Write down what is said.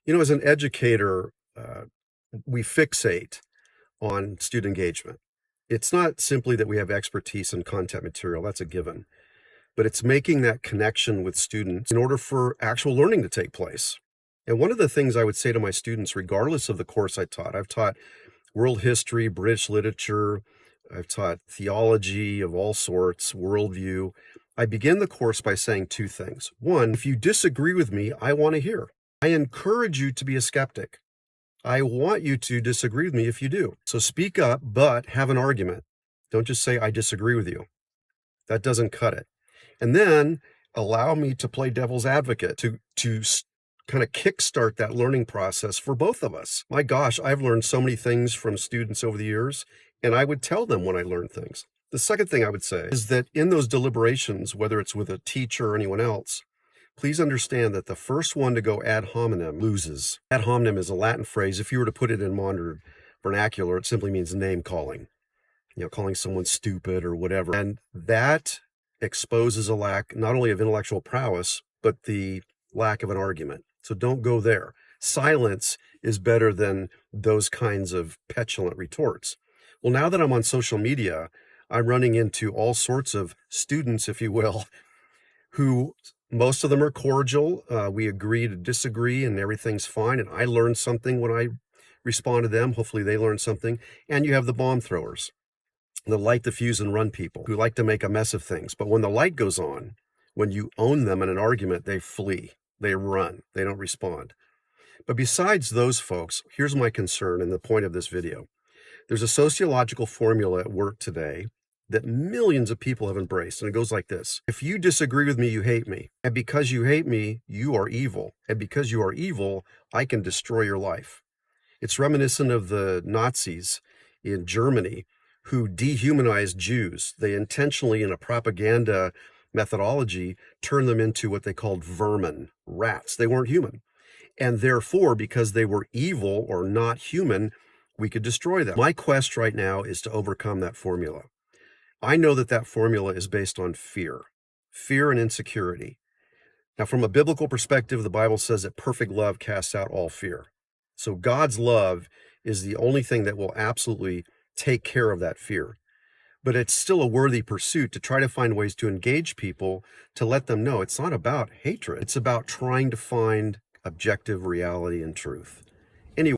As an educator, we fixate on student engagement. It's not simply that we have expertise in content material, that's a given, but it's making that connection with students in order for actual learning to take place. And one of the things I would say to my students, regardless of the course I taught, I've taught world history, British literature, I've taught theology of all sorts, worldview. I begin the course by saying two things. One, if you disagree with me, I want to hear. I encourage you to be a skeptic. I want you to disagree with me if you do. So speak up, but have an argument. Don't just say, I disagree with you. That doesn't cut it. And then allow me to play devil's advocate to kind of kickstart that learning process for both of us. My gosh, I've learned so many things from students over the years, and I would tell them when I learned things. The second thing I would say is that in those deliberations, whether it's with a teacher or anyone else, please understand that the first one to go ad hominem loses. Ad hominem is a Latin phrase. If you were to put it in modern vernacular, it simply means name calling, calling someone stupid or whatever. And that exposes a lack not only of intellectual prowess, but the lack of an argument. So don't go there. Silence is better than those kinds of petulant retorts. Well, now that I'm on social media, I'm running into all sorts of students, if you will, who most of them are cordial. We agree to disagree and everything's fine. And I learned something when I respond to them. Hopefully they learn something. And you have the bomb throwers, the light the fuse and run people who like to make a mess of things. But when the light goes on, when you own them in an argument, they flee, they run, they don't respond. But besides those folks, here's my concern and the point of this video. There's a sociological formula at work today that millions of people have embraced, and it goes like this. If you disagree with me, you hate me. And because you hate me, you are evil. And because you are evil, I can destroy your life. It's reminiscent of the Nazis in Germany who dehumanized Jews. They intentionally, in a propaganda methodology, turned them into what they called vermin, rats. They weren't human. And therefore, because they were evil or not human, we could destroy them. My quest right now is to overcome that formula. I know that that formula is based on fear and insecurity. Now, from a biblical perspective, the Bible says that perfect love casts out all fear. So God's love is the only thing that will absolutely take care of that fear. But it's still a worthy pursuit to try to find ways to engage people, to let them know it's not about hatred. It's about trying to find objective reality and truth.